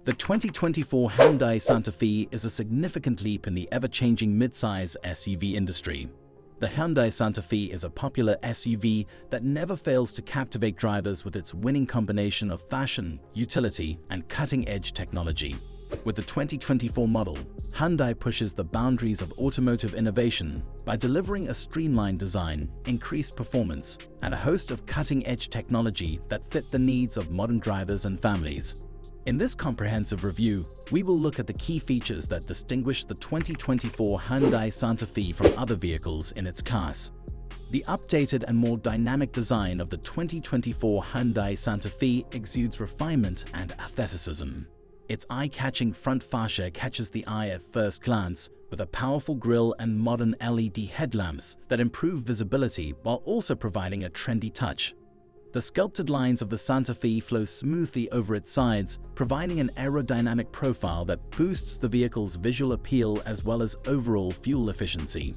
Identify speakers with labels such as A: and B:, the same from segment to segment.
A: The 2024 Hyundai Santa Fe is a significant leap in the ever-changing midsize SUV industry. The Hyundai Santa Fe is a popular SUV that never fails to captivate drivers with its winning combination of fashion, utility, and cutting-edge technology. With the 2024 model, Hyundai pushes the boundaries of automotive innovation by delivering a streamlined design, increased performance, and a host of cutting-edge technology that fit the needs of modern drivers and families. In this comprehensive review, we will look at the key features that distinguish the 2024 Hyundai Santa Fe from other vehicles in its class. The updated and more dynamic design of the 2024 Hyundai Santa Fe exudes refinement and aestheticism. Its eye-catching front fascia catches the eye at first glance, with a powerful grille and modern LED headlamps that improve visibility while also providing a trendy touch. The sculpted lines of the Santa Fe flow smoothly over its sides, providing an aerodynamic profile that boosts the vehicle's visual appeal as well as overall fuel efficiency.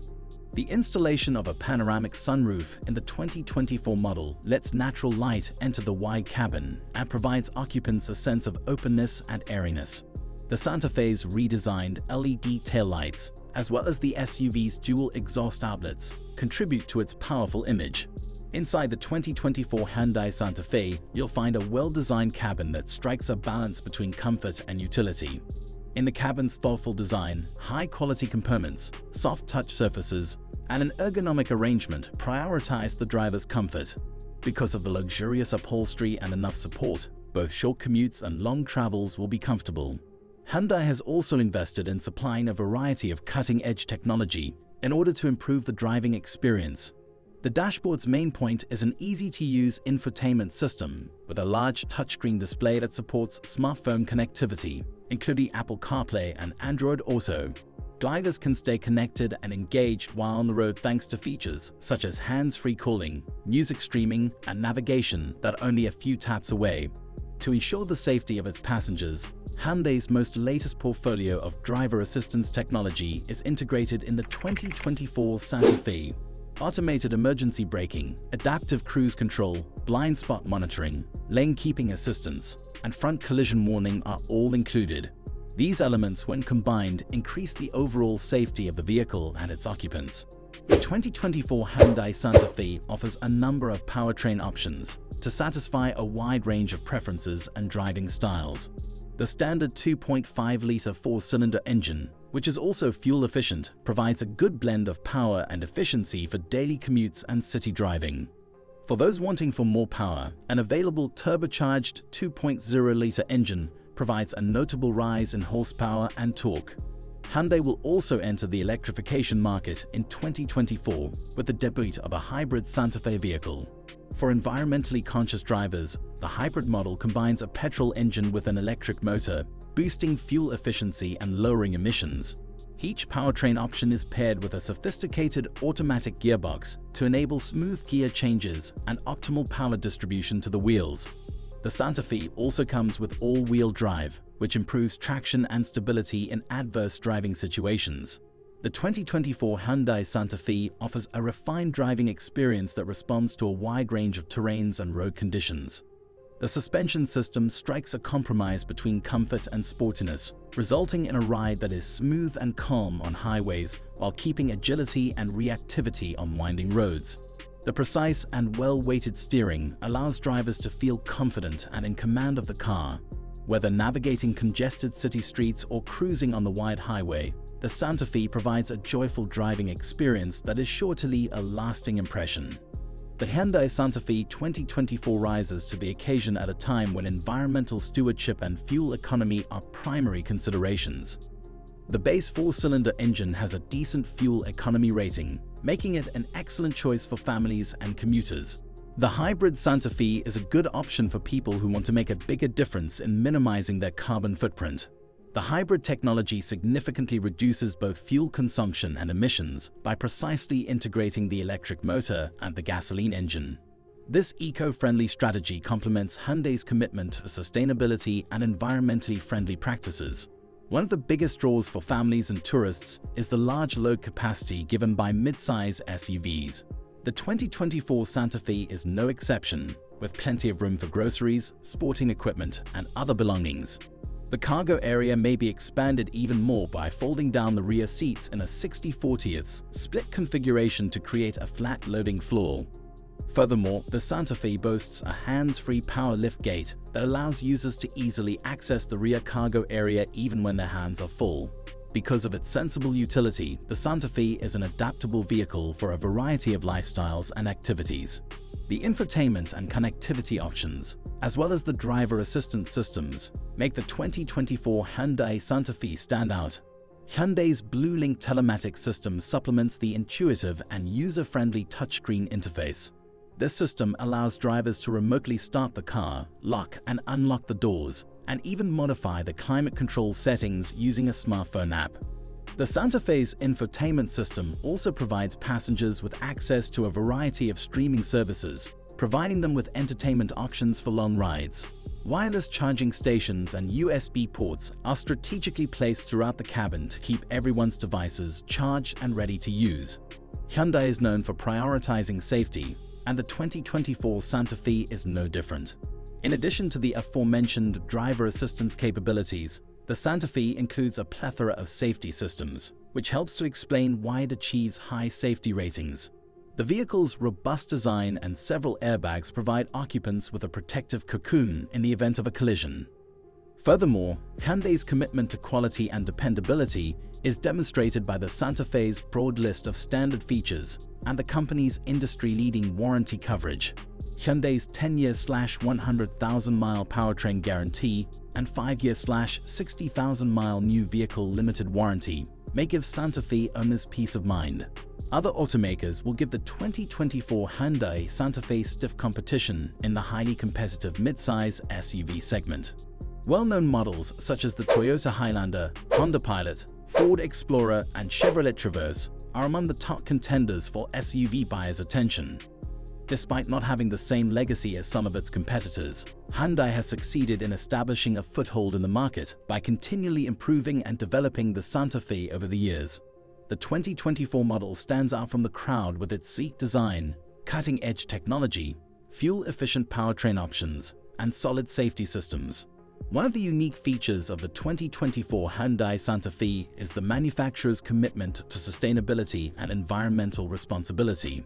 A: The installation of a panoramic sunroof in the 2024 model lets natural light enter the wide cabin and provides occupants a sense of openness and airiness. The Santa Fe's redesigned LED taillights, as well as the SUV's dual exhaust outlets, contribute to its powerful image. Inside the 2024 Hyundai Santa Fe, you'll find a well-designed cabin that strikes a balance between comfort and utility. In the cabin's thoughtful design, high-quality components, soft touch surfaces, and an ergonomic arrangement prioritize the driver's comfort. Because of the luxurious upholstery and enough support, both short commutes and long travels will be comfortable. Hyundai has also invested in supplying a variety of cutting-edge technology in order to improve the driving experience. The dashboard's main point is an easy-to-use infotainment system with a large touchscreen display that supports smartphone connectivity, including Apple CarPlay and Android Auto. Drivers can stay connected and engaged while on the road thanks to features such as hands-free calling, music streaming, and navigation that are only a few taps away. To ensure the safety of its passengers, Hyundai's most latest portfolio of driver assistance technology is integrated in the 2024 Santa Fe. Automated emergency braking, adaptive cruise control, blind spot monitoring, lane keeping assistance, and front collision warning are all included. These elements, when combined, increase the overall safety of the vehicle and its occupants. The 2024 Hyundai Santa Fe offers a number of powertrain options to satisfy a wide range of preferences and driving styles. The standard 2.5-liter four-cylinder engine, which is also fuel-efficient, provides a good blend of power and efficiency for daily commutes and city driving. For those wanting for more power, an available turbocharged 2.0-liter engine provides a notable rise in horsepower and torque. Hyundai will also enter the electrification market in 2024 with the debut of a hybrid Santa Fe vehicle. For environmentally conscious drivers, the hybrid model combines a petrol engine with an electric motor, boosting fuel efficiency and lowering emissions. Each powertrain option is paired with a sophisticated automatic gearbox to enable smooth gear changes and optimal power distribution to the wheels. The Santa Fe also comes with all-wheel drive, which improves traction and stability in adverse driving situations. The 2024 Hyundai Santa Fe offers a refined driving experience that responds to a wide range of terrains and road conditions. The suspension system strikes a compromise between comfort and sportiness, resulting in a ride that is smooth and calm on highways while keeping agility and reactivity on winding roads. The precise and well-weighted steering allows drivers to feel confident and in command of the car. Whether navigating congested city streets or cruising on the wide highway, the Santa Fe provides a joyful driving experience that is sure to leave a lasting impression. The Hyundai Santa Fe 2024 rises to the occasion at a time when environmental stewardship and fuel economy are primary considerations. The base four-cylinder engine has a decent fuel economy rating, making it an excellent choice for families and commuters. The hybrid Santa Fe is a good option for people who want to make a bigger difference in minimizing their carbon footprint. The hybrid technology significantly reduces both fuel consumption and emissions by precisely integrating the electric motor and the gasoline engine. This eco-friendly strategy complements Hyundai's commitment to sustainability and environmentally friendly practices. One of the biggest draws for families and tourists is the large load capacity given by mid-size SUVs. The 2024 Santa Fe is no exception, with plenty of room for groceries, sporting equipment, and other belongings. The cargo area may be expanded even more by folding down the rear seats in a 60/40 split configuration to create a flat loading floor. Furthermore, the Santa Fe boasts a hands-free power liftgate that allows users to easily access the rear cargo area even when their hands are full. Because of its sensible utility, the Santa Fe is an adaptable vehicle for a variety of lifestyles and activities. The infotainment and connectivity options, as well as the driver assistance systems, make the 2024 Hyundai Santa Fe stand out. Hyundai's BlueLink telematics system supplements the intuitive and user-friendly touchscreen interface. This system allows drivers to remotely start the car, lock and unlock the doors, and even modify the climate control settings using a smartphone app. The Santa Fe's infotainment system also provides passengers with access to a variety of streaming services, providing them with entertainment options for long rides. Wireless charging stations and USB ports are strategically placed throughout the cabin to keep everyone's devices charged and ready to use. Hyundai is known for prioritizing safety, and the 2024 Santa Fe is no different. In addition to the aforementioned driver assistance capabilities, the Santa Fe includes a plethora of safety systems, which helps to explain why it achieves high safety ratings. The vehicle's robust design and several airbags provide occupants with a protective cocoon in the event of a collision. Furthermore, Hyundai's commitment to quality and dependability is demonstrated by the Santa Fe's broad list of standard features and the company's industry-leading warranty coverage. Hyundai's 10-year/100,000-mile powertrain guarantee and 5-year/60,000-mile new vehicle limited warranty may give Santa Fe owners peace of mind. Other automakers will give the 2024 Hyundai Santa Fe stiff competition in the highly competitive midsize SUV segment. Well-known models such as the Toyota Highlander, Honda Pilot, Ford Explorer, and Chevrolet Traverse are among the top contenders for SUV buyers' attention. Despite not having the same legacy as some of its competitors, Hyundai has succeeded in establishing a foothold in the market by continually improving and developing the Santa Fe over the years. The 2024 model stands out from the crowd with its sleek design, cutting-edge technology, fuel-efficient powertrain options, and solid safety systems. One of the unique features of the 2024 Hyundai Santa Fe is the manufacturer's commitment to sustainability and environmental responsibility.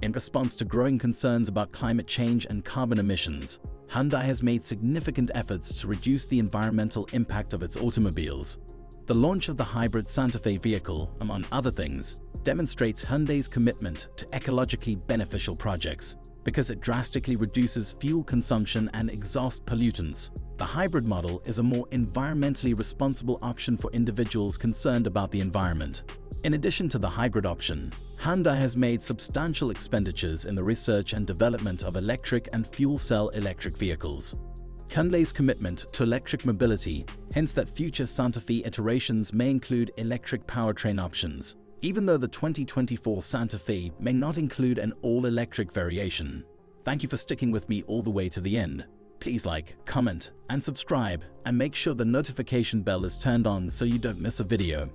A: In response to growing concerns about climate change and carbon emissions, Hyundai has made significant efforts to reduce the environmental impact of its automobiles. The launch of the hybrid Santa Fe vehicle, among other things, demonstrates Hyundai's commitment to ecologically beneficial projects because it drastically reduces fuel consumption and exhaust pollutants. The hybrid model is a more environmentally responsible option for individuals concerned about the environment. In addition to the hybrid option, Hyundai has made substantial expenditures in the research and development of electric and fuel cell electric vehicles. Hyundai's commitment to electric mobility hints that future Santa Fe iterations may include electric powertrain options, even though the 2024 Santa Fe may not include an all-electric variation. Thank you for sticking with me all the way to the end. Please like, comment, and subscribe, and make sure the notification bell is turned on so you don't miss a video.